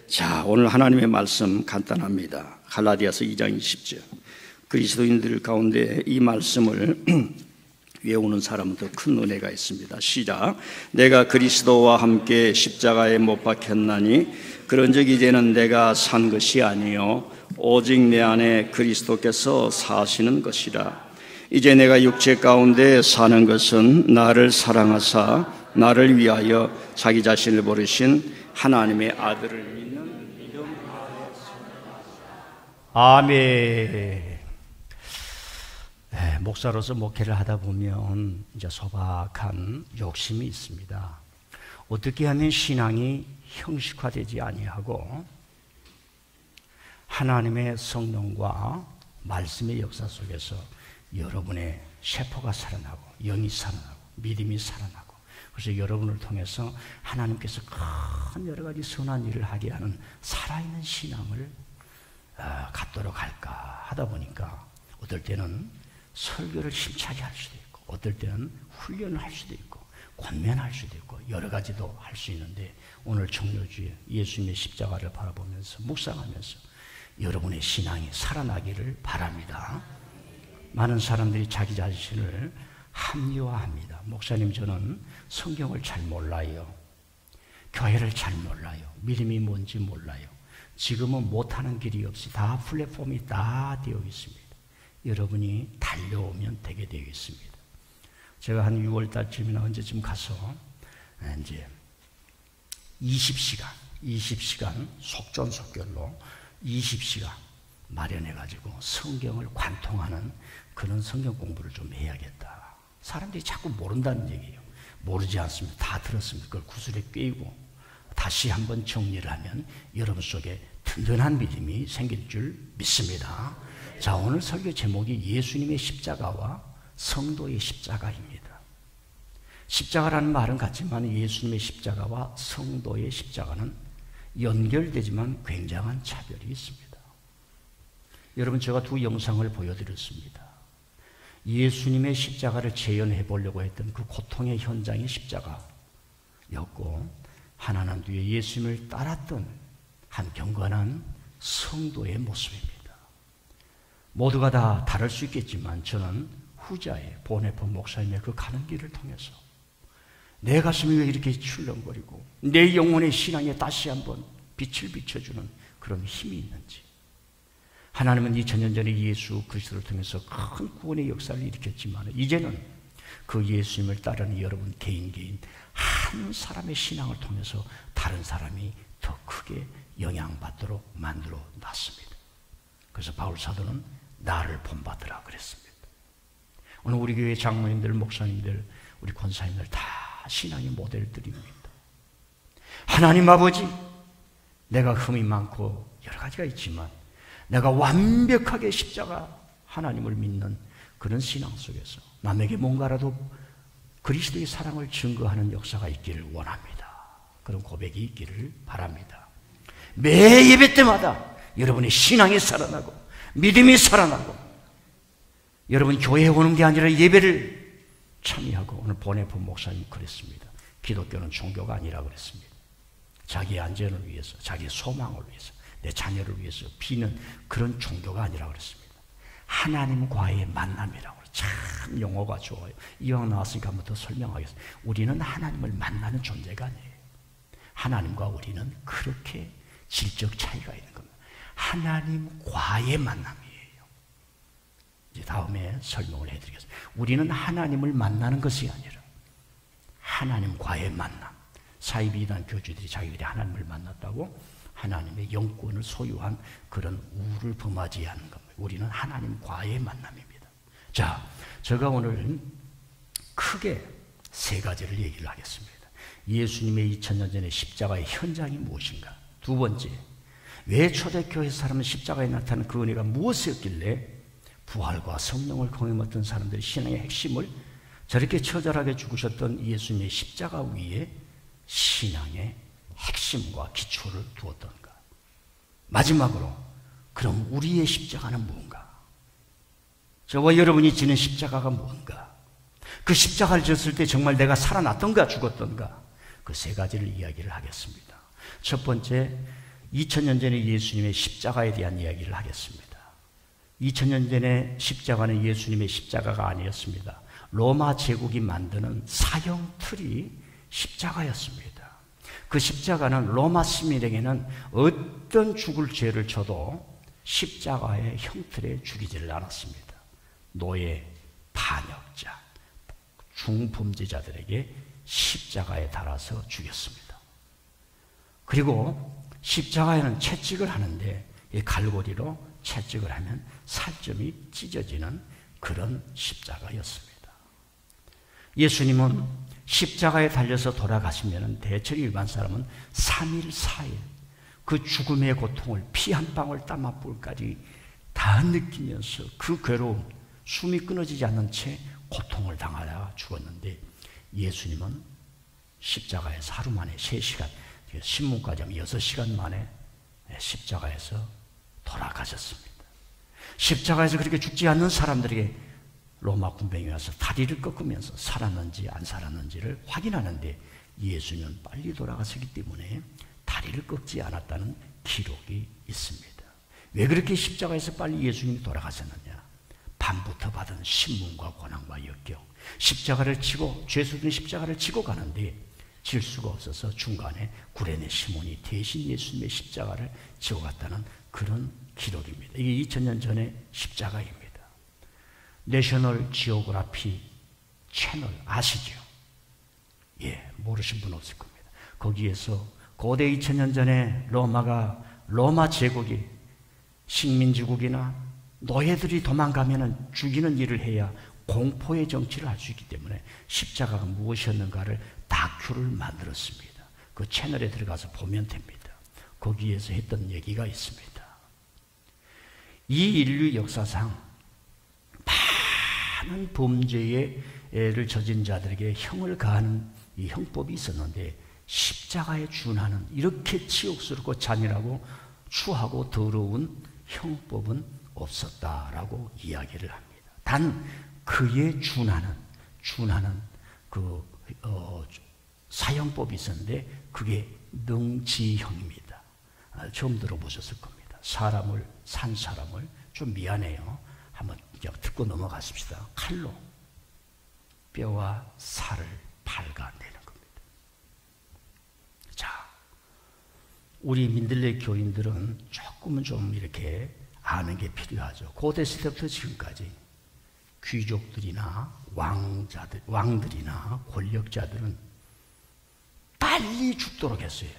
자, 오늘 하나님의 말씀 간단합니다. 갈라디아서 2장 20절. 그리스도인들 가운데 이 말씀을 외우는 사람은 더 큰 은혜가 있습니다. 시작. 내가 그리스도와 함께 십자가에 못 박혔나니 그런즉 이제는 내가 산 것이 아니요 오직 내 안에 그리스도께서 사시는 것이라. 이제 내가 육체 가운데 사는 것은 나를 사랑하사 나를 위하여 자기 자신을 버리신 하나님의 아들을 믿는 믿음 아멘. 목사로서 목회를 하다 보면 이제 소박한 욕심이 있습니다. 어떻게 하면 신앙이 형식화되지 아니하고 하나님의 성령과 말씀의 역사 속에서 여러분의 세포가 살아나고 영이 살아나고 믿음이 살아나고, 그래서 여러분을 통해서 하나님께서 큰 여러 가지 선한 일을 하게 하는 살아있는 신앙을 갖도록 할까 하다 보니까 어떨 때는 설교를 힘차게 할 수도 있고, 어떨 때는 훈련을 할 수도 있고, 권면할 수도 있고, 여러 가지도 할 수 있는데, 오늘 청료주에 예수님의 십자가를 바라보면서 묵상하면서 여러분의 신앙이 살아나기를 바랍니다. 많은 사람들이 자기 자신을 합리화합니다. 목사님, 저는 성경을 잘 몰라요. 교회를 잘 몰라요. 믿음이 뭔지 몰라요. 지금은 못하는 길이 없이 다 플랫폼이 다 되어 있습니다. 여러분이 달려오면 되게 되어 있습니다. 제가 한 6월 달쯤이나 언제쯤 가서 이제 20시간 속전속결로 20시간 마련해가지고 성경을 관통하는 그런 성경 공부를 좀 해야겠다. 사람들이 자꾸 모른다는 얘기예요. 모르지 않습니다. 다 들었습니다. 그걸 구슬에 꿰고 다시 한번 정리를 하면 여러분 속에 든든한 믿음이 생길 줄 믿습니다. 자, 오늘 설교 제목이 예수님의 십자가와 성도의 십자가입니다. 십자가라는 말은 같지만 예수님의 십자가와 성도의 십자가는 연결되지만 굉장한 차별이 있습니다. 여러분, 제가 두 영상을 보여드렸습니다. 예수님의 십자가를 재현해 보려고 했던 그 고통의 현장이 십자가였고, 하나는 뒤에 예수님을 따랐던 한 경건한 성도의 모습입니다. 모두가 다 다를 수 있겠지만 저는 후자의 보네포 목사님의 그 가는 길을 통해서 내 가슴이 왜 이렇게 출렁거리고 내 영혼의 신앙에 다시 한번 빛을 비춰주는 그런 힘이 있는지, 하나님은 2000년 전에 예수 그리스도를 통해서 큰 구원의 역사를 일으켰지만 이제는 그 예수님을 따르는 여러분 개인 한 사람의 신앙을 통해서 다른 사람이 더 크게 영향받도록 만들어 놨습니다. 그래서 바울 사도는 나를 본받으라 그랬습니다. 오늘 우리 교회 장로님들, 목사님들, 우리 권사님들 다 신앙의 모델들입니다. 하나님 아버지, 내가 흠이 많고 여러 가지가 있지만 내가 완벽하게 십자가 하나님을 믿는 그런 신앙 속에서 남에게 뭔가라도 그리스도의 사랑을 증거하는 역사가 있기를 원합니다. 그런 고백이 있기를 바랍니다. 매 예배 때마다 여러분의 신앙이 살아나고 믿음이 살아나고, 여러분 교회에 오는 게 아니라 예배를 참여하고, 오늘 보네포 목사님 그랬습니다. 기독교는 종교가 아니라 그랬습니다. 자기의 안전을 위해서, 자기의 소망을 위해서, 내 자녀를 위해서 비는 그런 종교가 아니라 그랬습니다. 하나님과의 만남이라고. 참 용어가 좋아요. 이왕 나왔으니까 한번 더 설명하겠습니다. 우리는 하나님을 만나는 존재가 아니에요. 하나님과 우리는 그렇게 질적 차이가 있는 겁니다. 하나님과의 만남이에요. 이제 다음에 설명을 해드리겠습니다. 우리는 하나님을 만나는 것이 아니라 하나님과의 만남. 사이비단 교주들이 자기들이 하나님을 만났다고 하나님의 영권을 소유한 그런 우를 범하지 않는 겁니다. 우리는 하나님과의 만남입니다. 자, 제가 오늘 크게 세 가지를 얘기를 하겠습니다. 예수님의 2000년 전의 십자가의 현장이 무엇인가? 두 번째, 왜 초대교회 사람은 십자가에 나타난 그 은혜가 무엇이었길래 부활과 성령을 경험했던 사람들의 신앙의 핵심을 저렇게 처절하게 죽으셨던 예수님의 십자가 위에 신앙의 핵심과 기초를 두었던가? 마지막으로, 그럼 우리의 십자가는 무엇인가? 저와 여러분이 지는 십자가가 무엇인가? 그 십자가를 졌을 때 정말 내가 살아났던가 죽었던가? 그 세 가지를 이야기를 하겠습니다. 첫 번째, 2000년 전에 예수님의 십자가에 대한 이야기를 하겠습니다. 2000년 전에 십자가는 예수님의 십자가가 아니었습니다. 로마 제국이 만드는 사형 틀이 십자가였습니다. 그 십자가는 로마 시민에게는 어떤 죽을 죄를 져도 십자가의 형틀에 죽이지를 않았습니다. 노예, 반역자, 중범죄자들에게 십자가에 달아서 죽였습니다. 그리고 십자가에는 채찍을 하는데 이 갈고리로 채찍을 하면 살점이 찢어지는 그런 십자가였습니다. 예수님은 십자가에 달려서 돌아가시면 대체로 일반 사람은 3일, 4일 그 죽음의 고통을 피 한 방울 땀 한 방울까지 다 느끼면서 그 괴로움, 숨이 끊어지지 않는 채 고통을 당하다가 죽었는데 예수님은 십자가에서 하루 만에 3시간, 신문까지 하면 6시간 만에 십자가에서 돌아가셨습니다. 십자가에서 그렇게 죽지 않는 사람들에게 로마 군병이 와서 다리를 꺾으면서 살았는지 안 살았는지를 확인하는데 예수님은 빨리 돌아가셨기 때문에 다리를 꺾지 않았다는 기록이 있습니다. 왜 그렇게 십자가에서 빨리 예수님이 돌아가셨느냐? 밤부터 받은 신문과 고난과 역경, 십자가를 지고 죄수들은 십자가를 지고 가는데 질 수가 없어서 중간에 구레네 시몬이 대신 예수님의 십자가를 지고 갔다는 그런 기록입니다. 이게 2000년 전의 십자가입니다. 내셔널 지오그라피 채널 아시죠? 예, 모르신 분 없을 겁니다. 거기에서 고대 2000년 전에 로마 제국이 식민지국이나 노예들이 도망가면 죽이는 일을 해야 공포의 정치를 할 수 있기 때문에 십자가가 무엇이었는가를 다큐를 만들었습니다. 그 채널에 들어가서 보면 됩니다. 거기에서 했던 얘기가 있습니다. 이 인류 역사상 많은 범죄를 저진 자들에게 형을 가하는 이 형법이 있었는데 십자가에 준하는 이렇게 치욕스럽고 잔인하고 추하고 더러운 형법은 없었다라고 이야기를 합니다. 단 그에 준하는 그 사형법이 있었는데 그게 능지형입니다. 처음 들어보셨을 겁니다. 산 사람을 좀 미안해요. 한번 듣고 넘어가십시다. 칼로 뼈와 살을 발가내는 겁니다. 자, 우리 민들레 교인들은 조금은 좀 이렇게 아는 게 필요하죠. 고대 시대부터 지금까지 귀족들이나 왕들이나 권력자들은 빨리 죽도록 했어요.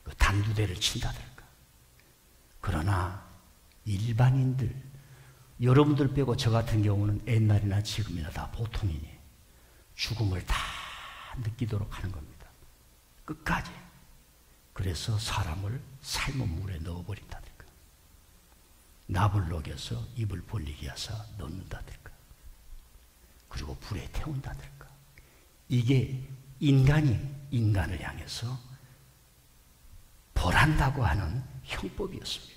그 단두대를 친다든가. 그러나 일반인들, 여러분들 빼고 저 같은 경우는 옛날이나 지금이나 다 보통이니 죽음을 다 느끼도록 하는 겁니다. 끝까지. 그래서 사람을 삶은 물에 넣어버린다든가. 납을 녹여서 입을 벌리게 하사 넣는다든가. 그리고 불에 태운다든가. 이게 인간이 인간을 향해서 벌한다고 하는 형법이었습니다.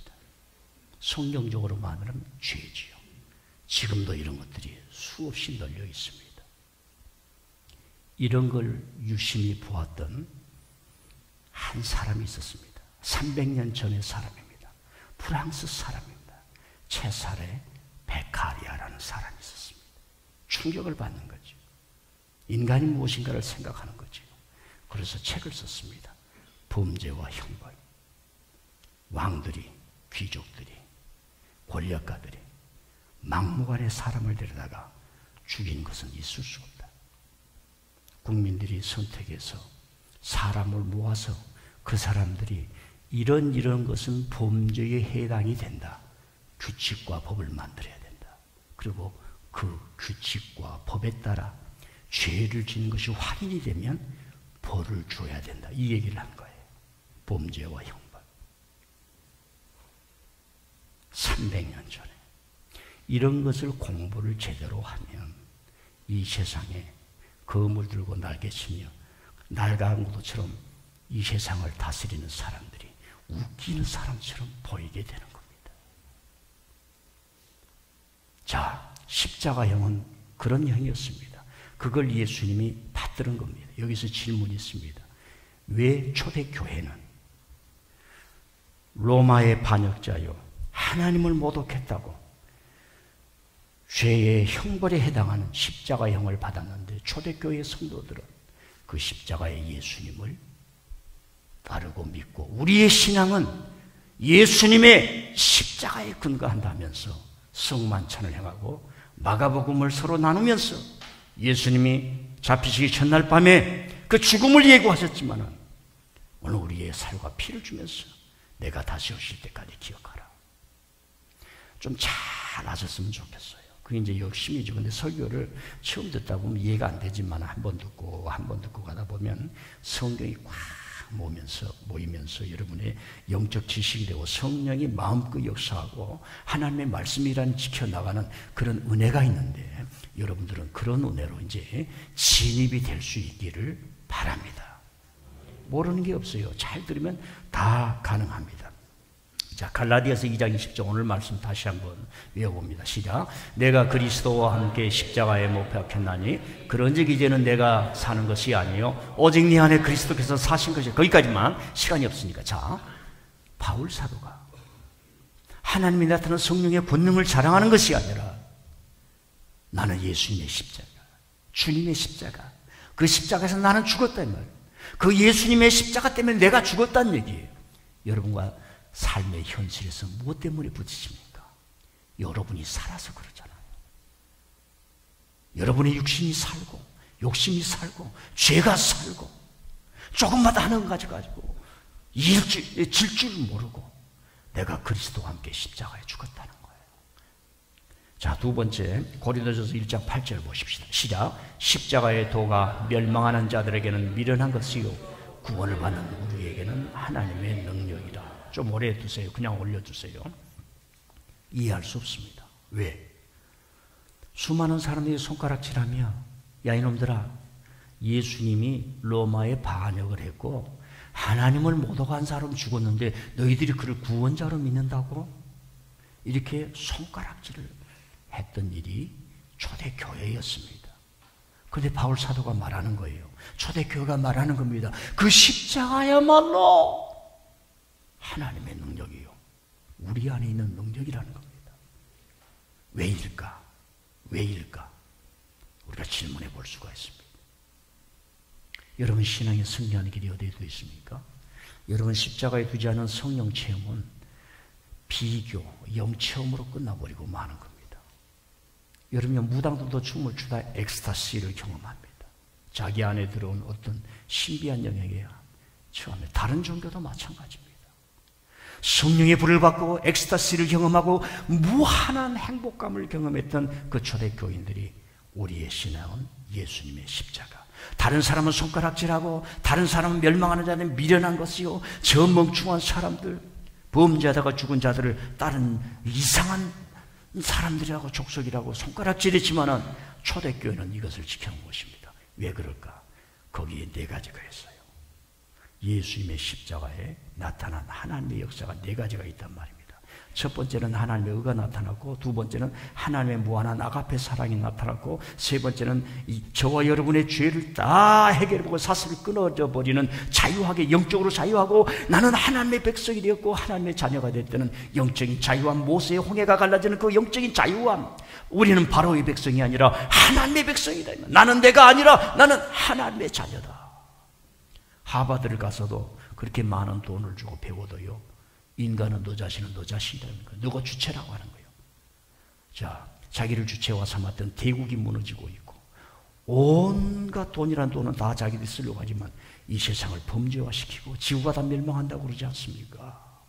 성경적으로 말하면 죄지요. 지금도 이런 것들이 수없이 널려 있습니다. 이런 걸 유심히 보았던 한 사람이 있었습니다. 300년 전의 사람입니다. 프랑스 사람입니다. 체사레 베카리아라는 사람이 있었습니다. 충격을 받는 거죠. 인간이 무엇인가를 생각하는 거죠. 그래서 책을 썼습니다. 범죄와 형벌. 왕들이, 귀족들이, 권력가들이 막무가내 사람을 데려다가 죽인 것은 있을 수 없다. 국민들이 선택해서 사람을 모아서 그 사람들이 이런 것은 범죄에 해당이 된다. 규칙과 법을 만들어야 된다. 그리고 그 규칙과 법에 따라 죄를 지은 것이 확인이 되면 벌을 줘야 된다. 이 얘기를 한 거예요. 범죄와 형벌. 300년 전에 이런 것을 공부를 제대로 하면 이 세상에 검을 들고 날개치며 날강구도처럼 이 세상을 다스리는 사람들이 웃기는 사람처럼 보이게 되는 겁니다. 자, 십자가형은 그런 형이었습니다. 그걸 예수님이 받들은 겁니다. 여기서 질문이 있습니다. 왜 초대교회는 로마의 반역자요, 하나님을 모독했다고 죄의 형벌에 해당하는 십자가형을 받았는데 초대교회 성도들은 그 십자가의 예수님을 바르고 믿고 우리의 신앙은 예수님의 십자가에 근거한다면서 성만찬을 행하고 마가복음을 서로 나누면서 예수님이 잡히시기 전날 밤에 그 죽음을 예고하셨지만 오늘 우리의 살과 피를 주면서 내가 다시 오실 때까지 기억하라. 좀 잘 아셨으면 좋겠어요. 그게 이제 열심히죠. 근데 설교를 처음 듣다 보면 이해가 안 되지만 한 번 듣고 가다 보면 성경이 꽉 모이면서 여러분의 영적 지식이 되고 성령이 마음껏 역사하고 하나님의 말씀이란 지켜나가는 그런 은혜가 있는데 여러분들은 그런 은혜로 이제 진입이 될 수 있기를 바랍니다. 모르는 게 없어요. 잘 들으면 다 가능합니다. 자, 갈라디아서 2장 20절 오늘 말씀 다시 한번 외워봅니다. 시작. 내가 그리스도와 함께 십자가에 못 박혔나니 그런즉 이제는 내가 사는 것이 아니요 오직 네 안에 그리스도께서 사신 것이. 거기까지만, 시간이 없으니까. 자, 바울 사도가 하나님이 나타난 성령의 본능을 자랑하는 것이 아니라 나는 예수님의 십자가, 주님의 십자가, 그 십자가에서 나는 죽었다는 말, 그 예수님의 십자가 때문에 내가 죽었다는 얘기예요. 여러분과 삶의 현실에서 무엇 때문에 부딪힙니까? 여러분이 살아서 그러잖아요. 여러분의 육신이 살고 욕심이 살고 죄가 살고 조금마다 하는 거 가지고 질 줄 모르고 내가 그리스도와 함께 십자가에 죽었다는 거예요. 자, 두 번째 고린도전서 1장 8절 보십시다. 시작. 십자가의 도가 멸망하는 자들에게는 미련한 것이요 구원을 받는 우리에게는 하나님의 능력이라. 좀 오래 두세요. 그냥 올려두세요. 이해할 수 없습니다. 왜? 수많은 사람들이 손가락질하며 야 이놈들아, 예수님이 로마에 반역을 했고 하나님을 모독한 사람 죽었는데 너희들이 그를 구원자로 믿는다고? 이렇게 손가락질을 했던 일이 초대교회였습니다. 그런데 바울 사도가 말하는 거예요. 초대교회가 말하는 겁니다. 그 십자가야말로 하나님의 능력이요 우리 안에 있는 능력이라는 겁니다. 왜일까? 왜일까? 우리가 질문해 볼 수가 있습니다. 여러분 신앙의 승리하는 길이 어디에 도 있습니까? 여러분 십자가에 두지 않은 성령 체험은 비교, 영체험으로 끝나버리고 마는 겁니다. 여러분 무당들도 춤을 추다 엑스타시를 경험합니다. 자기 안에 들어온 어떤 신비한 영역에 처음에 다른 종교도 마찬가지입니다. 성령의 불을 받고 엑스타시를 경험하고 무한한 행복감을 경험했던 그 초대교인들이 우리의 신앙은 예수님의 십자가. 다른 사람은 손가락질하고 다른 사람은 멸망하는 자는 미련한 것이요 저 멍충한 사람들, 범죄하다가 죽은 자들을 다른 이상한 사람들이라고 족속이라고 손가락질했지만은 초대교회는 이것을 지켜온 것입니다. 왜 그럴까? 거기에 네 가지가 있어요. 예수님의 십자가에 나타난 하나님의 역사가 네 가지가 있단 말입니다. 첫 번째는 하나님의 의가 나타났고, 두 번째는 하나님의 무한한 아가페 사랑이 나타났고, 세 번째는 저와 여러분의 죄를 다 해결해보고 사슬을 끊어져 버리는 자유하게, 영적으로 자유하고 나는 하나님의 백성이 되었고 하나님의 자녀가 될 때는 영적인 자유함, 모세의 홍해가 갈라지는 그 영적인 자유함. 우리는 바로의 백성이 아니라 하나님의 백성이다. 나는 내가 아니라 나는 하나님의 자녀다. 하버드를 가서도 그렇게 많은 돈을 주고 배워도요, 인간은 너 자신은 너 자신이라는 거예요. 너가 주체라고 하는 거예요. 자, 자기를 주체와 삼았던 대국이 무너지고 있고, 온갖 돈이란 돈은 다 자기들이 쓰려고 하지만 이 세상을 범죄화시키고 지구가 다 멸망한다고 그러지 않습니까?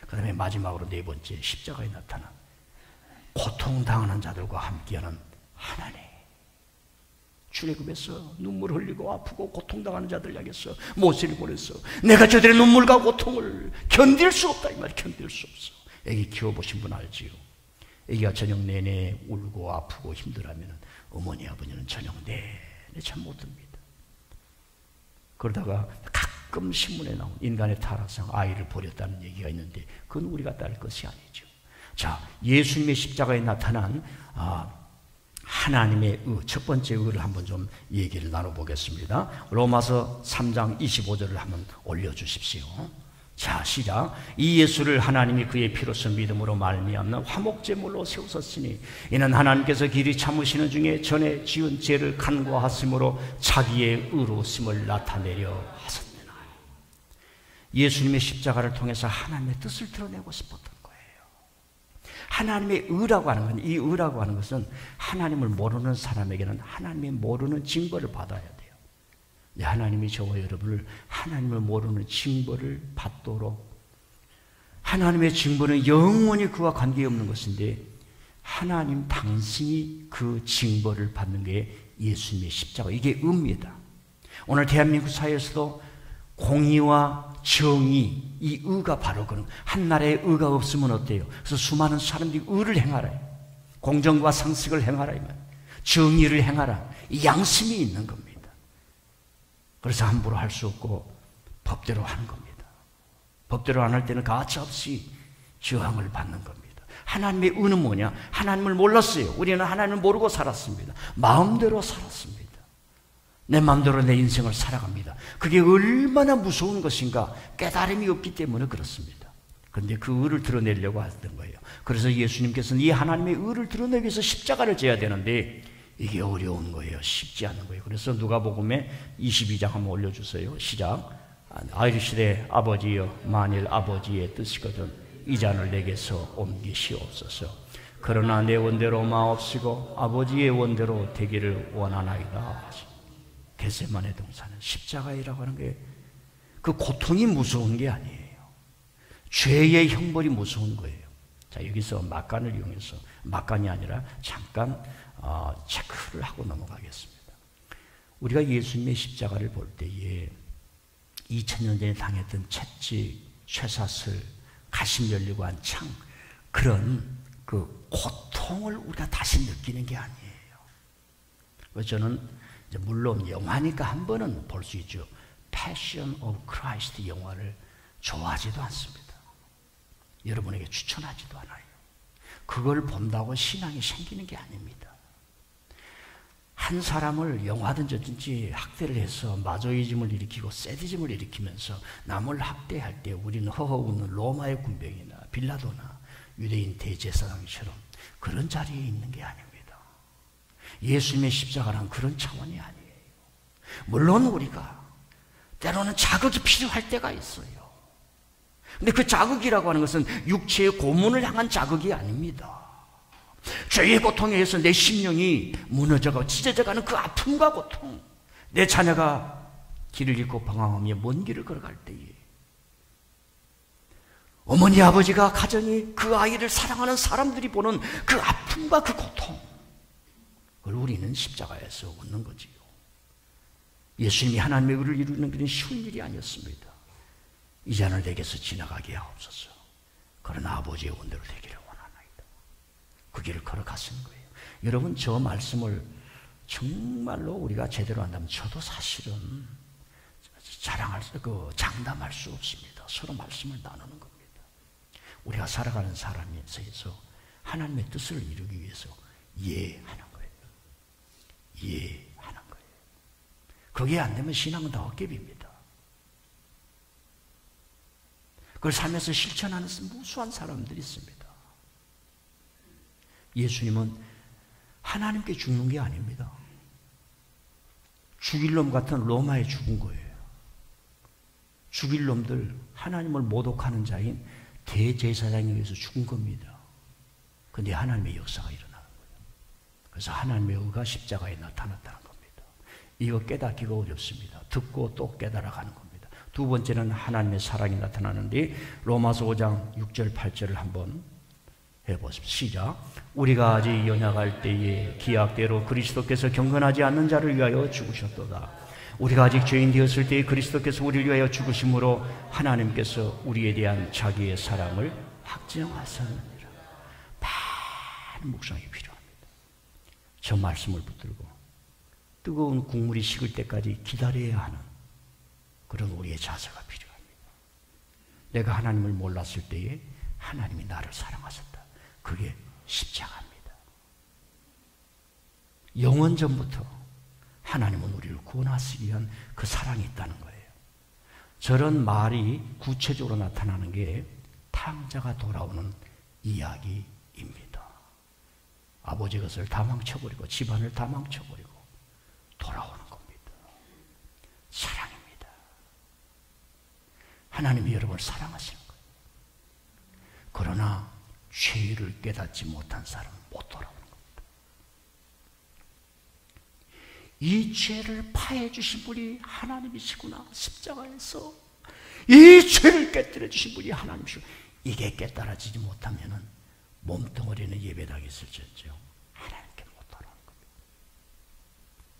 그 다음에 마지막으로 네 번째, 십자가에 나타난 고통당하는 자들과 함께하는 하나님. 출애굽에서 눈물 흘리고 아프고 고통당하는 자들 향해서 모세를 보냈어. 내가 저들의 눈물과 고통을 견딜 수 없다 이 말. 견딜 수 없어. 애기 키워보신 분 알지요? 애기가 저녁 내내 울고 아프고 힘들어하면 어머니 아버지는 저녁 내내 잠 못 듭니다. 그러다가 가끔 신문에 나온 인간의 타락상 아이를 버렸다는 얘기가 있는데 그건 우리가 따를 것이 아니죠. 자, 예수님의 십자가에 나타난 하나님의 의, 첫 번째 의를 한번 좀 얘기를 나눠보겠습니다. 로마서 3장 25절을 한번 올려주십시오. 자, 시작. 이 예수를 하나님이 그의 피로서 믿음으로 말미암는 화목제물로 세우셨으니 이는 하나님께서 길이 참으시는 중에 전에 지은 죄를 간과하심으로 자기의 의로우심을 나타내려 하셨느니라. 예수님의 십자가를 통해서 하나님의 뜻을 드러내고 싶었던 거예요. 하나님의 의라고 하는 건, 이 의라고 하는 것은 하나님을 모르는 사람에게는 하나님의 모르는 징벌을 받아야 돼요. 하나님이 저와 여러분을 하나님을 모르는 징벌을 받도록, 하나님의 징벌은 영원히 그와 관계없는 것인데 하나님 당신이 그 징벌을 받는 게 예수님의 십자가, 이게 의입니다. 오늘 대한민국 사회에서도 공의와 정의, 이 의가 바로 그런, 한 나라에 의가 없으면 어때요? 그래서 수많은 사람들이 의를 행하라, 공정과 상식을 행하라, 정의를 행하라, 이 양심이 있는 겁니다. 그래서 함부로 할 수 없고 법대로 하는 겁니다. 법대로 안 할 때는 가차없이 저항을 받는 겁니다. 하나님의 의는 뭐냐? 하나님을 몰랐어요. 우리는 하나님을 모르고 살았습니다. 마음대로 살았습니다. 내 마음대로 내 인생을 살아갑니다. 그게 얼마나 무서운 것인가 깨달음이 없기 때문에 그렇습니다. 그런데 그 의를 드러내려고 하던 거예요. 그래서 예수님께서는 이 하나님의 의를 드러내기 위해서 십자가를 져야 되는데 이게 어려운 거예요. 쉽지 않은 거예요. 그래서 누가복음에 22장 한번 올려주세요. 시작. 아이르시되 아버지여, 만일 아버지의 뜻이거든 이 잔을 내게서 옮기시옵소서. 그러나 내 원대로 마옵시고 아버지의 원대로 되기를 원하나이다. 겟세마네 동산은 십자가이라고 하는 게 그 고통이 무서운 게 아니에요. 죄의 형벌이 무서운 거예요. 자, 여기서 막간을 이용해서, 막간이 아니라 잠깐 체크를 하고 넘어가겠습니다. 우리가 예수님의 십자가를 볼 때에 2000년 전에 당했던 채찍, 쇠사슬, 가심 열리고 한 창, 그런 그 고통을 우리가 다시 느끼는 게 아니에요. 그래서 저는 이제 물론 영화니까 한 번은 볼 수 있죠. Passion of Christ 영화를 좋아하지도 않습니다. 여러분에게 추천하지도 않아요. 그걸 본다고 신앙이 생기는 게 아닙니다. 한 사람을 영화든지 어든지 학대를 해서 마조이즘을 일으키고 세디즘을 일으키면서 남을 학대할 때 우리는 허허 웃는 로마의 군병이나 빌라도나 유대인 대제사장처럼 그런 자리에 있는 게 아닙니다. 예수님의 십자가란 그런 차원이 아니에요. 물론 우리가 때로는 자극이 필요할 때가 있어요. 근데 그 자극이라고 하는 것은 육체의 고문을 향한 자극이 아닙니다. 죄의 고통에 의해서 내 심령이 무너져가고 찢어져가는 그 아픔과 고통, 내 자녀가 길을 잃고 방황하며 먼 길을 걸어갈 때에 어머니 아버지가 가정이 그 아이를 사랑하는 사람들이 보는 그 아픔과 그 고통, 그걸 우리는 십자가에서 얻는 거지요. 예수님이 하나님의 의를 이루는 것은 쉬운 일이 아니었습니다. 이 잔을 내게서 지나가게 하옵소서. 그러나 아버지의 원대로 되기를 원하나이다. 그 길을 걸어갔은 거예요. 여러분, 저 말씀을 정말로 우리가 제대로 한다면 저도 사실은 장담할 수 없습니다. 서로 말씀을 나누는 겁니다. 우리가 살아가는 사람에 있어서 하나님의 뜻을 이루기 위해서 이해하는 거예요. 이해하는 거예요. 그게 안 되면 신앙은 다 헛개비입니다. 그걸 삶에서 실천하는 무수한 사람들이 있습니다. 예수님은 하나님께 죽는 게 아닙니다. 죽일 놈 같은 로마에 죽은 거예요. 죽일 놈들, 하나님을 모독하는 자인 대제사장에 의해서 죽은 겁니다. 그런데 하나님의 역사가 일어나는 거예요. 그래서 하나님의 의가 십자가에 나타났다는 겁니다. 이거 깨닫기가 어렵습니다. 듣고 또 깨달아가는 겁니다. 두 번째는 하나님의 사랑이 나타나는데 로마서 5장 6절 8절을 한번 해보십시오. 시작. 우리가 아직 연약할 때에 기약대로 그리스도께서 경건하지 않는 자를 위하여 죽으셨도다. 우리가 아직 죄인 되었을 때에 그리스도께서 우리를 위하여 죽으심으로 하나님께서 우리에 대한 자기의 사랑을 확증하셨느니라. 많은 묵상이 필요합니다. 저 말씀을 붙들고 뜨거운 국물이 식을 때까지 기다려야 하는 그런 우리의 자세가 필요합니다. 내가 하나님을 몰랐을 때에 하나님이 나를 사랑하셨다. 그게 십자가입니다. 영원 전부터 하나님은 우리를 구원하시기 위한 그 사랑이 있다는 거예요. 저런 말이 구체적으로 나타나는 게 탕자가 돌아오는 이야기입니다. 아버지 것을 다 망쳐버리고 집안을 다 망쳐버리고 돌아오는 겁니다. 사랑입니다. 하나님이 여러분을 사랑하시는 거예요. 그러나 죄를 깨닫지 못한 사람은 못 돌아오는 겁니다. 이 죄를 파해 주신 분이 하나님이시구나. 십자가에서 이 죄를 깨뜨려 주신 분이 하나님이시고, 이게 깨달아지지 못하면 몸뚱어리는 예배당에 있을지언정 하나님께 못 돌아오는 겁니다.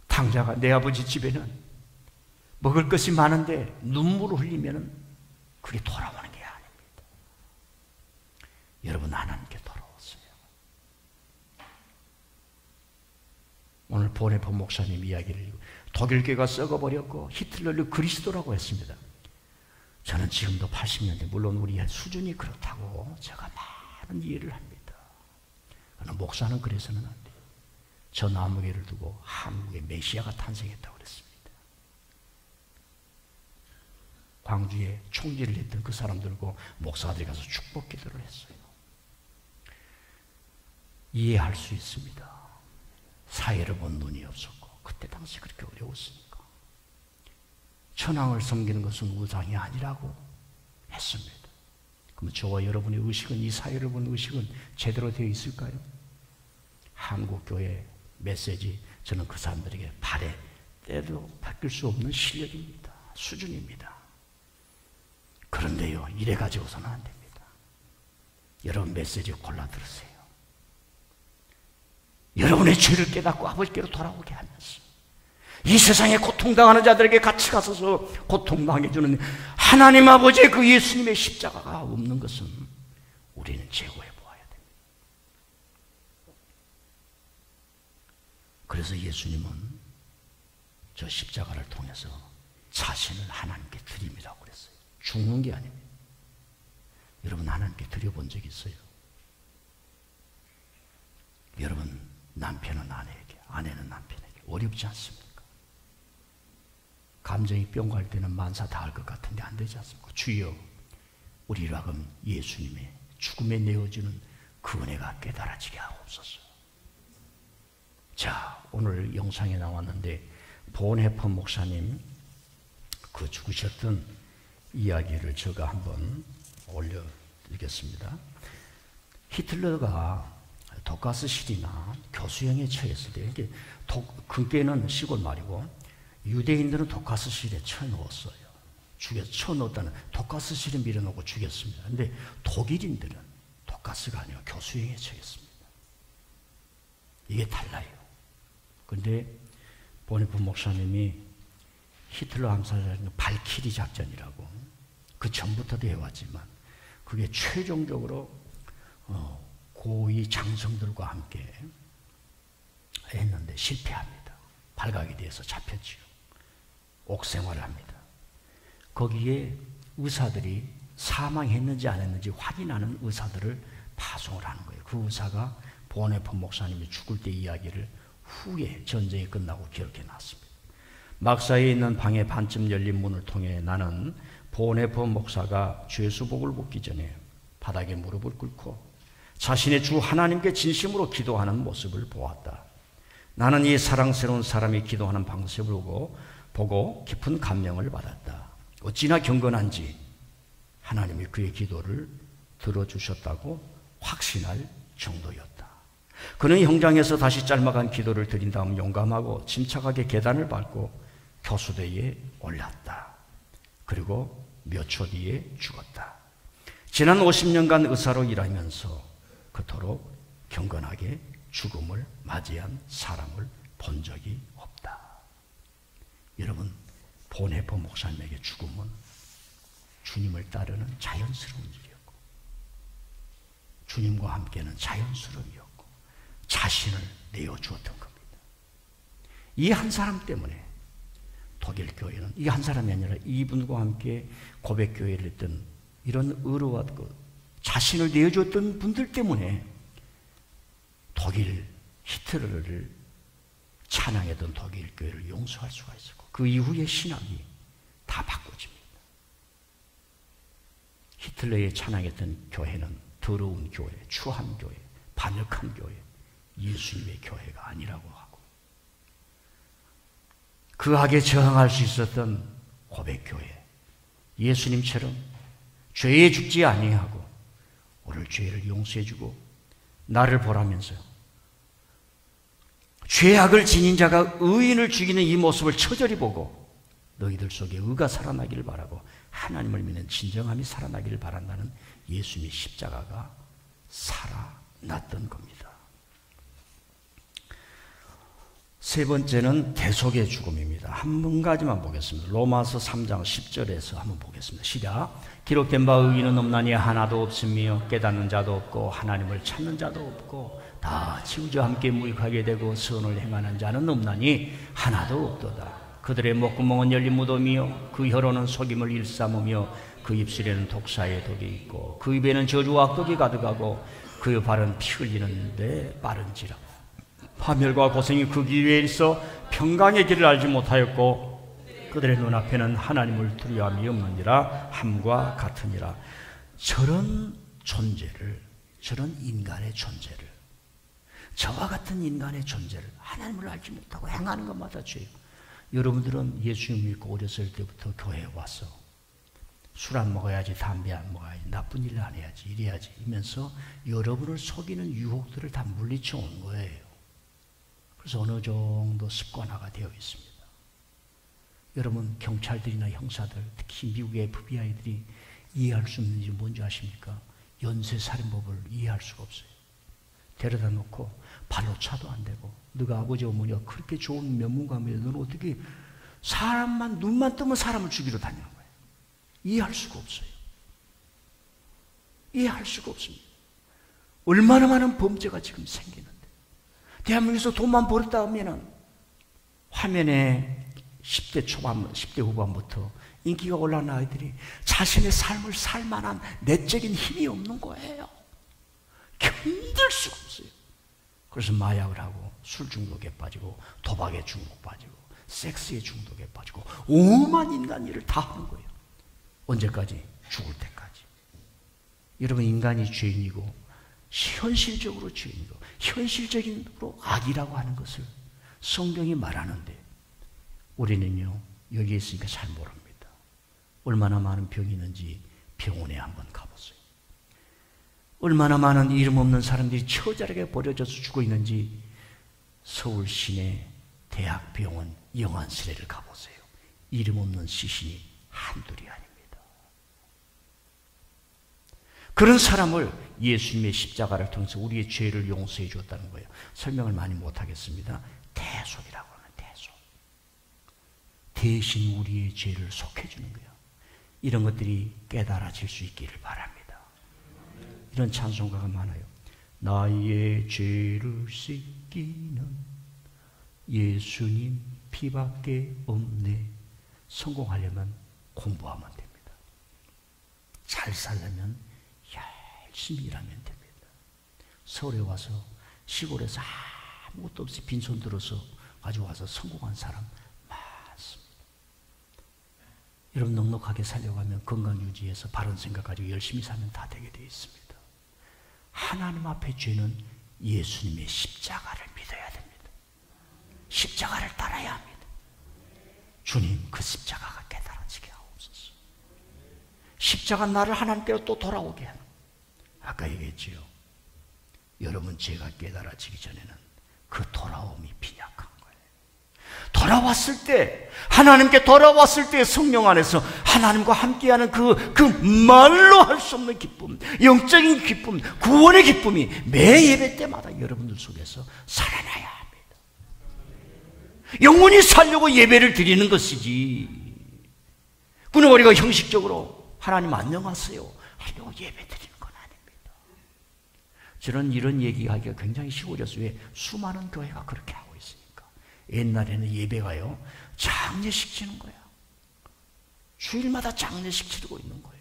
탕자가 내 아버지 집에는 먹을 것이 많은데 눈물을 흘리면 그게 돌아오는 게 아닙니다. 여러분, 하나님께 돌아왔어요. 오늘 보네포 목사님 이야기를 독일교가 썩어버렸고 히틀러를 그리스도라고 했습니다. 저는 지금도 80년대, 물론 우리의 수준이 그렇다고 제가 많은 이해를 합니다. 그러나 목사는 그래서는 안 돼요. 저 나무개를 두고 한국에 메시아가 탄생했다고 그랬습니다. 광주에 총질을 했던 그 사람들과 목사들이 가서 축복 기도를 했어요. 이해할 수 있습니다. 사회를 본 눈이 없었고 그때 당시 그렇게 어려웠으니까. 천황을 섬기는 것은 우상이 아니라고 했습니다. 그럼 저와 여러분의 의식은, 이 사회를 본 의식은 제대로 되어 있을까요? 한국교회 메시지, 저는 그 사람들에게 발에 때도 바뀔 수 없는 실력입니다. 수준입니다. 그런데요, 이래 가지고서는 안 됩니다. 여러분 메시지 골라 들으세요. 여러분의 죄를 깨닫고 아버지께로 돌아오게 하면서 이 세상에 고통당하는 자들에게 같이 가서서 고통당해주는 하나님 아버지의 그 예수님의 십자가가 없는 것은 우리는 제거해 보아야 됩니다. 그래서 예수님은 저 십자가를 통해서 자신을 하나님께 드림이라고 그랬어요. 죽는 게 아닙니다. 여러분, 하나님께 드려본 적 있어요? 여러분, 남편은 아내에게, 아내는 남편에게 어렵지 않습니까? 감정이 뿅 갈 때는 만사 다 할 것 같은데 안 되지 않습니까? 주여, 우리로 하여금 예수님의 죽음에 내어주는 그 은혜가 깨달아지게 하옵소서. 자, 오늘 영상에 나왔는데 본해퍼 목사님 그 죽으셨던 이야기를 제가 한번 올려드리겠습니다. 히틀러가 독가스실이나 교수형에 처했을 때, 이게 그게는 시골 말이고 유대인들은 독가스실에 쳐넣었어요. 쳐넣었다는, 독가스실에 밀어넣고 죽였습니다. 근데 독일인들은 독가스가 아니라 교수형에 처했습니다. 이게 달라요. 근데 보네포 목사님이 히틀러 암살자는 발키리 작전이라고 그 전부터도 해왔지만 그게 최종적으로 고위 장성들과 함께 했는데 실패합니다. 발각이 돼서 잡혔지요. 옥생활을 합니다. 거기에 의사들이 사망했는지 안 했는지 확인하는 의사들을 파송을 하는 거예요. 그 의사가 보네포 목사님이 죽을 때 이야기를 후에 전쟁이 끝나고 기록해 놨습니다. 막사에 있는 방의 반쯤 열린 문을 통해 나는 보네포 목사가 죄수복을 벗기 전에 바닥에 무릎을 꿇고 자신의 주 하나님께 진심으로 기도하는 모습을 보았다. 나는 이 사랑스러운 사람이 기도하는 방식을 보고 깊은 감명을 받았다. 어찌나 경건한지 하나님이 그의 기도를 들어주셨다고 확신할 정도였다. 그는 형장에서 다시 짧아간 기도를 드린 다음 용감하고 침착하게 계단을 밟고 교수대에 올랐다. 그리고 몇 초 뒤에 죽었다. 지난 50년간 의사로 일하면서 그토록 경건하게 죽음을 맞이한 사람을 본 적이 없다. 여러분, 보네포 목사님에게 죽음은 주님을 따르는 자연스러운 일이었고 주님과 함께는 자연스러움이었고 자신을 내어주었던 겁니다. 이 한 사람 때문에 독일 교회는, 이 한 사람이 아니라 이분과 함께 고백교회를 했던 이런 의로와 자신을 내어주었던 분들 때문에 독일 히틀러를 찬양했던 독일 교회를 용서할 수가 있었고 그 이후에 신학이 다 바꿔집니다. 히틀러에 찬양했던 교회는 더러운 교회, 추한 교회, 반역한 교회, 예수님의 교회가 아니라고 하고, 그 악에 저항할 수 있었던 고백교회, 예수님처럼 죄에 죽지 아니하고 오늘 죄를 용서해주고 나를 보라면서요, 죄악을 지닌 자가 의인을 죽이는 이 모습을 처절히 보고 너희들 속에 의가 살아나기를 바라고 하나님을 믿는 진정함이 살아나기를 바란다는 예수님의 십자가가 살아났던 겁니다. 세 번째는 대속의 죽음입니다. 한 가지만 보겠습니다. 로마서 3장 10절에서 한번 보겠습니다. 시작. 기록된 바 의인은 없나니 하나도 없으며 깨닫는 자도 없고 하나님을 찾는 자도 없고 다 치우쳐 함께 무익하게 되고 선을 행하는 자는 없나니 하나도 없도다. 그들의 목구멍은 열린 무덤이요 그 혀로는 속임을 일삼으며 그 입술에는 독사의 독이 있고 그 입에는 저주와 악독이 가득하고 그 발은 피 흘리는데 빠른지라. 파멸과 고생이 그 기회에 있어 평강의 길을 알지 못하였고 그들의 눈앞에는 하나님을 두려움이 없느니라 함과 같으니라. 저런 존재를, 저런 인간의 존재를, 저와 같은 인간의 존재를 하나님을 알지 못하고 행하는 것마다 죄예요. 여러분들은 예수님 믿고 어렸을 때부터 교회에 와서 술 안 먹어야지, 담배 안 먹어야지, 나쁜 일 안 해야지, 이래야지 이면서 여러분을 속이는 유혹들을 다 물리쳐 온 거예요. 그래서 어느 정도 습관화가 되어 있습니다. 여러분 경찰들이나 형사들, 특히 미국의 FBI들이 이해할 수 없는 일이 뭔지 아십니까? 연쇄살인법을 이해할 수가 없어요. 데려다 놓고 발로 차도 안 되고 너가 아버지 어머니가 그렇게 좋은 면문가면 너는 어떻게 사람만 눈만 뜨면 사람을 죽이러 다니는 거예요. 이해할 수가 없어요. 이해할 수가 없습니다. 얼마나 많은 범죄가 지금 생기는데 대한민국에서 돈만 벌었다 하면은 화면에 10대 초반, 10대 후반부터 인기가 올라온 아이들이 자신의 삶을 살 만한 내적인 힘이 없는 거예요. 견딜 수가 없어요. 그래서 마약을 하고 술 중독에 빠지고 도박에 중독 빠지고 섹스에 중독에 빠지고 오만 인간 일을 다 하는 거예요. 언제까지? 죽을 때까지. 여러분 인간이 죄인이고 현실적으로 죄인이고 현실적으로 악이라고 하는 것을 성경이 말하는데 우리는요 여기에 있으니까 잘 모릅니다. 얼마나 많은 병이 있는지 병원에 한번 가보세요. 얼마나 많은 이름 없는 사람들이 처절하게 버려져서 죽어 있는지 서울 시내 대학병원 영안실에를 가보세요. 이름 없는 시신이 한둘이 아닙니다. 그런 사람을 예수님의 십자가를 통해서 우리의 죄를 용서해 주었다는 거예요. 설명을 많이 못하겠습니다. 대속이라고 하는 대속. 대신 우리의 죄를 속해 주는 거예요. 이런 것들이 깨달아질 수 있기를 바랍니다. 이런 찬송가가 많아요. 나의 죄를 씻기는 예수님 피밖에 없네. 성공하려면 공부하면 됩니다. 잘 살려면 열심히 일하면 됩니다. 서울에 와서 시골에서 아무것도 없이 빈손 들어서 가져와서 성공한 사람 많습니다. 여러분 넉넉하게 살려가면 건강 유지해서 바른 생각 가지고 열심히 살면 다 되게 되어 있습니다. 하나님 앞에 죄는 예수님의 십자가를 믿어야 됩니다. 십자가를 따라야 합니다. 주님 그 십자가가 깨달아지게 하옵소서. 십자가 나를 하나님께로 또 돌아오게 하는. 아까 얘기했지요. 여러분 죄가 깨달아지기 전에는 그 돌아옴이 빈약한 거예요. 돌아왔을 때 하나님께 돌아왔을 때 성령 안에서 하나님과 함께하는 그 말로 할 수 없는 기쁨, 영적인 기쁨, 구원의 기쁨이 매 예배 때마다 여러분들 속에서 살아나야 합니다. 영원히 살려고 예배를 드리는 것이지 그는 우리가 형식적으로 하나님 안녕하세요 하려고 예배 드리는 건 아닙니다. 저는 이런 얘기하기가 굉장히 쉬워졌어요. 왜? 수많은 교회가 그렇게 하고 있으니까. 옛날에는 예배가요 장례식 치는 거야. 주일마다 장례식 치르고 있는 거예요.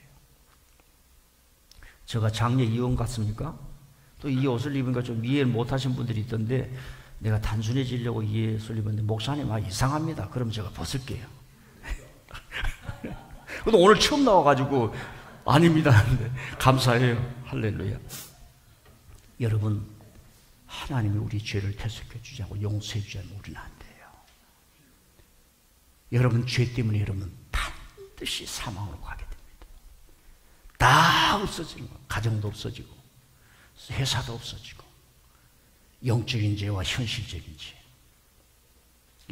제가 장례 이혼 같습니까? 또 이 옷을 입으니까 좀 이해를 못하신 분들이 있던데 내가 단순해지려고 이 옷을 입었는데 목사님 이상합니다. 그럼 제가 벗을게요. 근데 오늘 처음 나와가지고 아닙니다. 감사해요. 할렐루야. 여러분, 하나님이 우리 죄를 대속해 주자고 용서해 주자면 우리는 안 돼요. 여러분, 죄 때문에 여러분 반드시 사망으로 가게 됩니다. 다 없어지는 거예요. 가정도 없어지고 회사도 없어지고 영적인 죄와 현실적인 죄.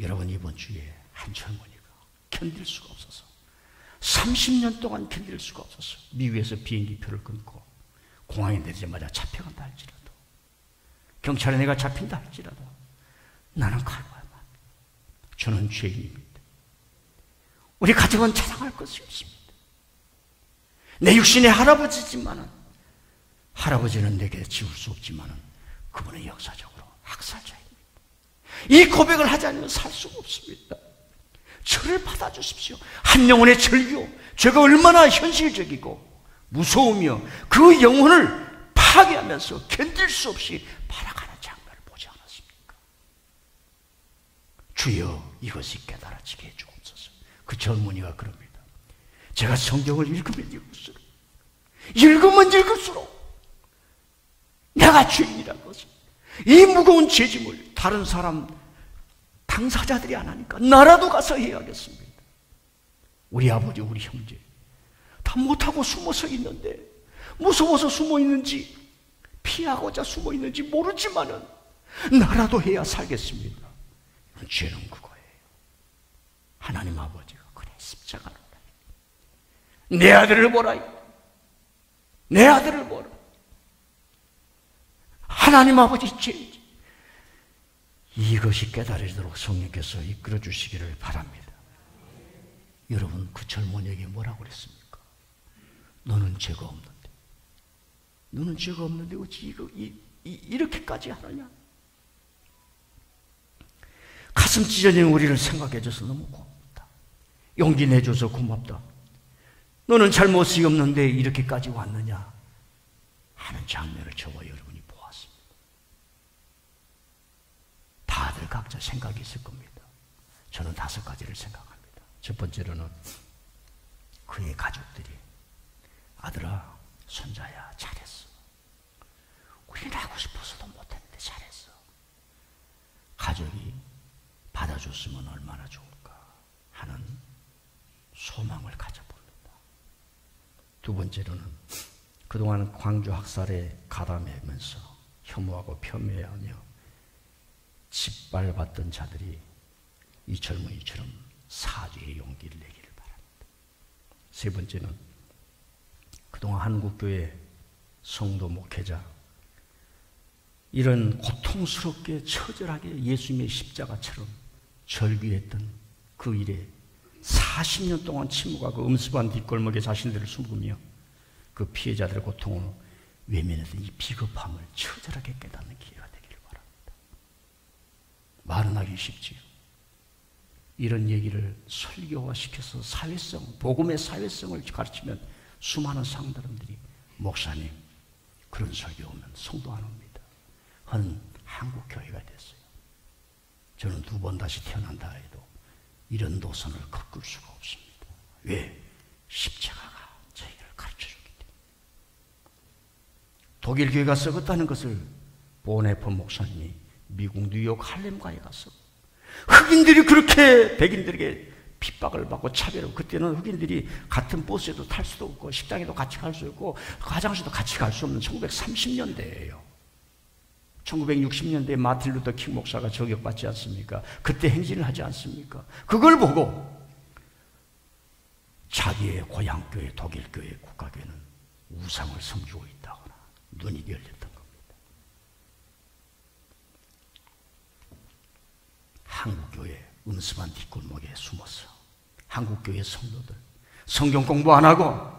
여러분, 이번 주에 한 젊은이가 견딜 수가 없어서 30년 동안 견딜 수가 없었어요. 미국에서 비행기표를 끊고 공항에 내리자마자 잡혀간다 할지라도, 경찰에 내가 잡힌다 할지라도 나는 갈 거야. 저는 죄인입니다. 우리 가정은 자랑할 것이 없습니다. 내 육신의 할아버지지만은, 할아버지는 내게 지울 수 없지만은 그분은 역사적으로 학살자입니다. 이 고백을 하지 않으면 살 수가 없습니다. 저를 받아주십시오. 한 영혼의 절규, 죄가 얼마나 현실적이고 무서우며 그 영혼을 파괴하면서 견딜 수 없이 발악하는 장면을 보지 않았습니까? 주여, 이것이 깨달아지게 해주옵소서. 그 젊은이가 그럽니다. 제가 성경을 읽으면 읽을수록 내가 죄인이라는 것을, 이 무거운 죄짐을 다른 사람 당사자들이 안 하니까 나라도 가서 해야겠습니다. 우리 아버지, 우리 형제 다 못하고 숨어서 있는데, 무서워서 숨어 있는지 피하고자 숨어 있는지 모르지만은 나라도 해야 살겠습니다. 죄는 그거예요. 하나님 아버지가 그래 십자가를 내 아들을 보라, 내 아들을 보라. 하나님 아버지 죄이지. 이것이 깨달아지도록 성령께서 이끌어 주시기를 바랍니다. 여러분, 그 젊은이에게 뭐라고 그랬습니까? 너는 죄가 없는데, 너는 죄가 없는데 어찌 이렇게까지 하느냐? 가슴 찢어지는 우리를 생각해 줘서 너무 고맙다. 용기 내줘서 고맙다. 너는 잘못이 없는데 이렇게까지 왔느냐 하는 장면을 저와 여러분이 보았습니다. 다들 각자 생각이 있을 겁니다. 저는 5가지를 생각합니다. 첫 번째로는 그의 가족들이, 아들아, 손자야, 잘했어. 우리는 하고 싶어서도 못했는데 잘했어. 가족이 받아줬으면 얼마나 좋을까 하는 소망을 가져봅니다. 두 번째로는 그동안 광주 학살에 가담하면서 혐오하고 폄훼하며 짓밟았던 자들이 이 젊은이처럼 사죄의 용기를 내기를 바랍니다. 세 번째는 그동안 한국교회 성도 목회자, 이런 고통스럽게 처절하게 예수님의 십자가처럼 절규했던 그 일에 40년 동안 침묵하고 음습한 뒷골목에 자신들을 숨기며 그 피해자들의 고통을 외면했던 이 비겁함을 처절하게 깨닫는 기회가 되기를 바랍니다. 말은 하기 쉽지요. 이런 얘기를 설교화시켜서 사회성, 복음의 사회성을 가르치면 수많은 상사람들이 목사님, 그런 설교 오면 성도 안 옵니다 하는 한국교회가 됐어요. 저는 2번 다시 태어난다 해도 이런 노선을 꺾을 수가 없습니다. 왜? 십자가가 저희를 가르쳐주기 때문에. 독일 교회가 썩었다는 것을 보네퍼 목사님이 미국 뉴욕 할렘가에 가서 흑인들이 그렇게 백인들에게 핍박을 받고 차별하고, 그때는 흑인들이 같은 버스에도 탈 수도 없고 식당에도 같이 갈 수 없고 화장실도 같이 갈 수 없는 1930년대예요. 1960년대에 마틴 루터 킹 목사가 저격받지 않습니까? 그때 행진을 하지 않습니까? 그걸 보고 자기의 고향교회, 독일교회, 국가교회는 우상을 섬기고 있다거나 눈이 열렸던 겁니다. 한국교회 음습한 뒷골목에 숨어서 한국교회 성도들 성경 공부 안 하고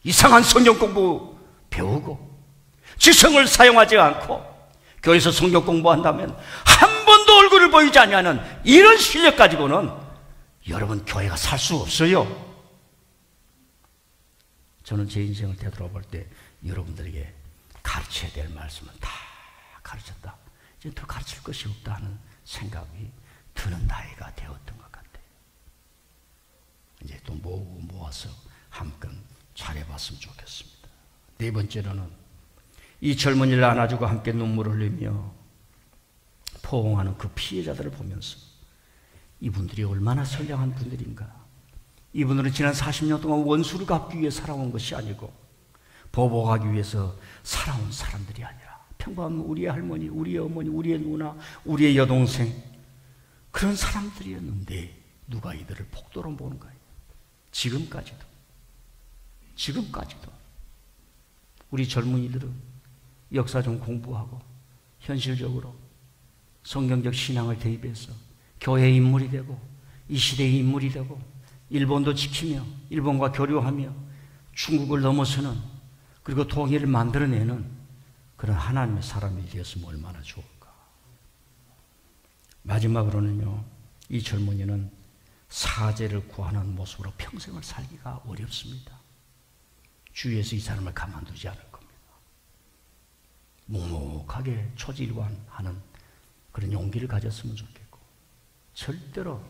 이상한 성경 공부 배우고 지성을 사용하지 않고 교회에서 성경 공부한다면 한 번도 얼굴을 보이지 않냐는 이런 실력 가지고는 여러분 교회가 살 수 없어요. 저는 제 인생을 되돌아볼 때 여러분들에게 가르쳐야 될 말씀은 다 가르쳤다, 이제 더 가르칠 것이 없다 하는 생각이 드는 나이가 되었던 것 같아요. 이제 또 모아서 한번 잘해봤으면 좋겠습니다. 네 번째로는 이 젊은이를 안아주고 함께 눈물을 흘리며 포옹하는 그 피해자들을 보면서 이분들이 얼마나 선량한 분들인가. 이분들은 지난 40년 동안 원수를 갚기 위해 살아온 것이 아니고 보복하기 위해서 살아온 사람들이 아니라 평범한 우리의 할머니, 우리의 어머니, 우리의 누나, 우리의 여동생, 그런 사람들이었는데 누가 이들을 폭도로 보는 거예요. 지금까지도 우리 젊은이들은 역사 좀 공부하고 현실적으로 성경적 신앙을 대입해서 교회의 인물이 되고 이 시대의 인물이 되고 일본도 지키며 일본과 교류하며 중국을 넘어서는, 그리고 통일을 만들어내는 그런 하나님의 사람이 되었으면 얼마나 좋을까. 마지막으로는요, 이 젊은이는 사죄를 구하는 모습으로 평생을 살기가 어렵습니다. 주위에서 이 사람을 가만두지 않을 겁니다. 묵묵하게 초지일관하는 그런 용기를 가졌으면 좋겠고, 절대로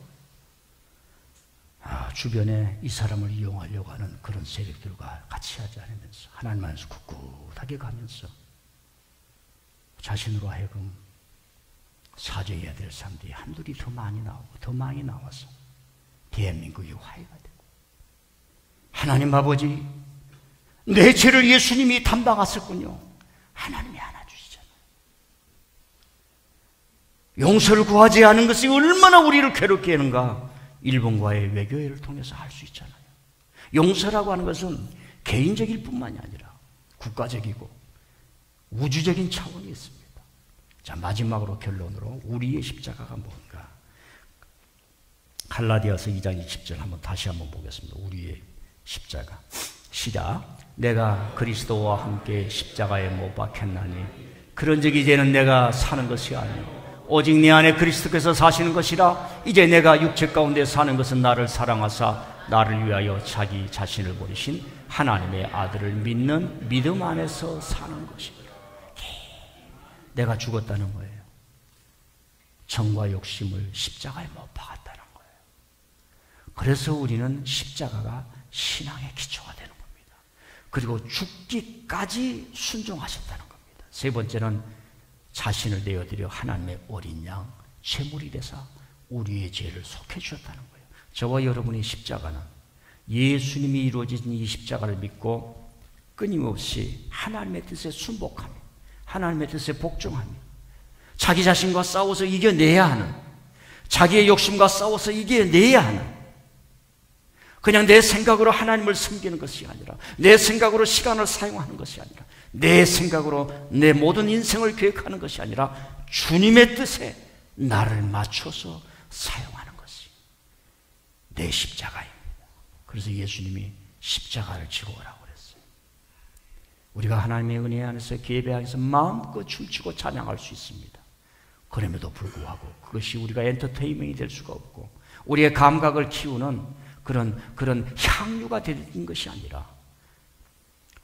주변에 이 사람을 이용하려고 하는 그런 세력들과 같이 하지 않으면서 하나님 안에서 굳굳하게 가면서 자신으로 하여금 사죄해야 될 사람들이 한둘이 더 많이 나오고 더 많이 나와서 대한민국이 화해가 되고, 하나님 아버지, 내 죄를 예수님이 담당하셨군요. 하나님이 안아주시잖아요. 용서를 구하지 않은 것이 얼마나 우리를 괴롭게 하는가 일본과의 외교회를 통해서 할 수 있잖아요. 용서라고 하는 것은 개인적일 뿐만이 아니라 국가적이고 우주적인 차원이 있습니다. 자, 마지막으로 결론으로 우리의 십자가가 뭔가. 갈라디아서 2장 20절 다시 한번 보겠습니다. 우리의 십자가. 시작. 내가 그리스도와 함께 십자가에 못 박혔나니 그런즉 이제는 내가 사는 것이 아니요 오직 내 안에 그리스도께서 사시는 것이라. 이제 내가 육체 가운데 사는 것은 나를 사랑하사 나를 위하여 자기 자신을 버리신 하나님의 아들을 믿는 믿음 안에서 사는 것이라. 내가 죽었다는 거예요. 정과 욕심을 십자가에 못 박았다는 거예요. 그래서 우리는 십자가가 신앙의 기초가 되는 겁니다. 그리고 죽기까지 순종하셨다는 겁니다. 세 번째는 자신을 내어드려 하나님의 어린 양 제물이 되사 우리의 죄를 속해 주셨다는 거예요. 저와 여러분의 십자가는 예수님이 이루어진 이 십자가를 믿고 끊임없이 하나님의 뜻에 순복하며 하나님의 뜻에 복종하며 자기 자신과 싸워서 이겨내야 하는, 자기의 욕심과 싸워서 이겨내야 하는, 그냥 내 생각으로 하나님을 섬기는 것이 아니라, 내 생각으로 시간을 사용하는 것이 아니라, 내 생각으로 내 모든 인생을 계획하는 것이 아니라 주님의 뜻에 나를 맞춰서 사용하는 것이 내 십자가입니다. 그래서 예수님이 십자가를 지고 오라고 그랬어요. 우리가 하나님의 은혜 안에서 예배하면서 마음껏 춤추고 찬양할 수 있습니다. 그럼에도 불구하고 그것이 우리가 엔터테인먼트이 될 수가 없고 우리의 감각을 키우는 그런 향유가 되는 것이 아니라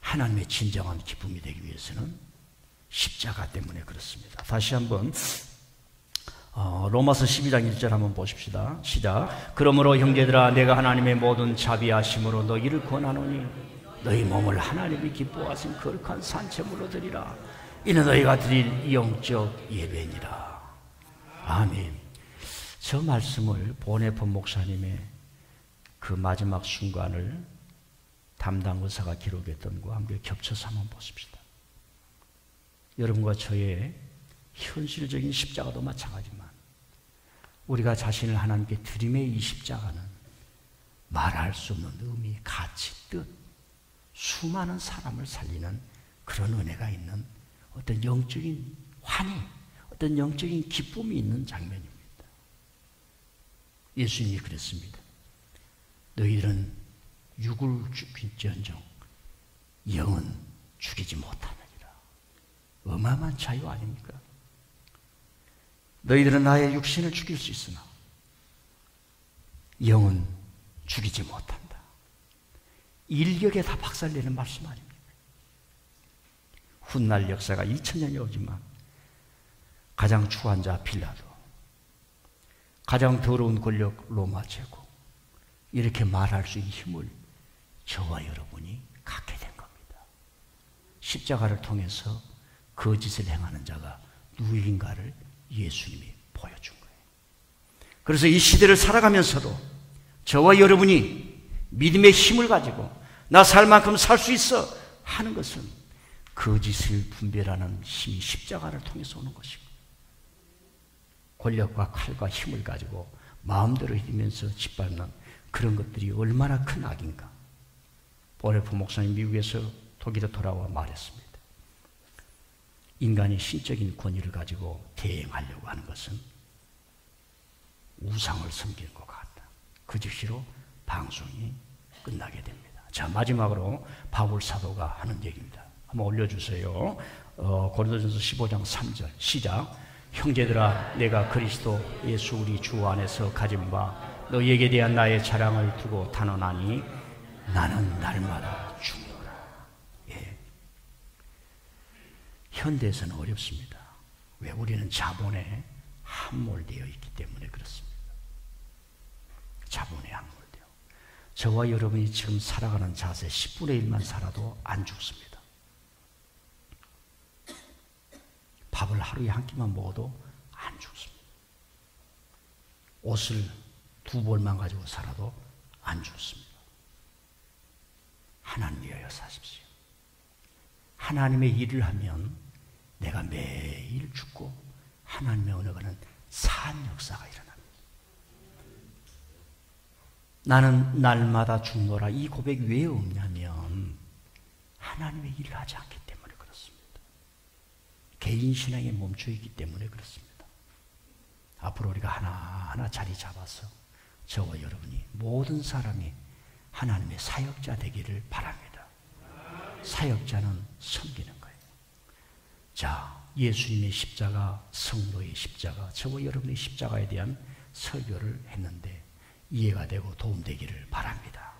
하나님의 진정한 기쁨이 되기 위해서는 십자가 때문에 그렇습니다. 다시 한번 로마서 12장 1절 한번 보십시다. 시작. 그러므로 형제들아 내가 하나님의 모든 자비하심으로 너희를 권하노니 너희 몸을 하나님이 기뻐하신 거룩한 산채물로 드리라. 이는 너희가 드릴 영적 예배니라. 아멘. 저 말씀을 보네폰 목사님의 그 마지막 순간을 담당 의사가 기록했던 것과 함께 겹쳐서 한번 보십시다. 여러분과 저의 현실적인 십자가도 마찬가지지만 우리가 자신을 하나님께 드림의 이 십자가는 말할 수 없는 의미, 가치, 뜻, 수많은 사람을 살리는 그런 은혜가 있는 어떤 영적인 환희, 어떤 영적인 기쁨이 있는 장면입니다. 예수님이 그랬습니다. 너희들은 육을 죽일지언정 영은 죽이지 못하느니라. 어마어마한 자유 아닙니까? 너희들은 나의 육신을 죽일 수 있으나 영은 죽이지 못한다. 인력에 다 박살내는 말씀 아닙니까? 훗날 역사가 2000년이 오지만 가장 추한 자 빌라도, 가장 더러운 권력 로마 제국, 이렇게 말할 수 있는 힘을 저와 여러분이 갖게 된 겁니다. 십자가를 통해서 거짓을 행하는 자가 누구인가를 예수님이 보여준 거예요. 그래서 이 시대를 살아가면서도 저와 여러분이 믿음의 힘을 가지고 나 살 만큼 살 수 있어 하는 것은 거짓을 분별하는 힘이 십자가를 통해서 오는 것이고, 권력과 칼과 힘을 가지고 마음대로 hi면서 짓밟는 그런 것들이 얼마나 큰 악인가. 보레프 목사님 미국에서 독일에 돌아와 말했습니다. 인간이 신적인 권위를 가지고 대행하려고 하는 것은 우상을 섬기는 것 같다. 그 즉시로 방송이 끝나게 됩니다. 자, 마지막으로 바울 사도가 하는 얘기입니다. 한번 올려주세요. 고린도전서 15장 3절 시작. 형제들아, 내가 그리스도 예수 우리 주 안에서 가진 바 너희에게 대한 나의 자랑을 두고 단언하니 나는 날마다 죽노라. 예. 현대에서는 어렵습니다. 왜? 우리는 자본에 함몰되어 있기 때문에 그렇습니다. 자본에 함몰되어. 저와 여러분이 지금 살아가는 자세 10분의 1만 살아도 안 죽습니다. 밥을 하루에 한 끼만 먹어도 안 죽습니다. 옷을 2벌만 가지고 살아도 안 죽습니다. 하나님 위하여 사십시오. 하나님의 일을 하면 내가 매일 죽고 하나님의 은혜가는 산 역사가 일어납니다. 나는 날마다 죽노라. 이 고백 왜 없냐면 하나님의 일을 하지 않기 때문에 그렇습니다. 개인 신앙에 멈춰 있기 때문에 그렇습니다. 앞으로 우리가 하나하나 자리 잡아서 저와 여러분이 모든 사람이 하나님의 사역자 되기를 바랍니다. 사역자는 섬기는 거예요. 자, 예수님의 십자가, 성도의 십자가, 저와 여러분의 십자가에 대한 설교를 했는데 이해가 되고 도움되기를 바랍니다.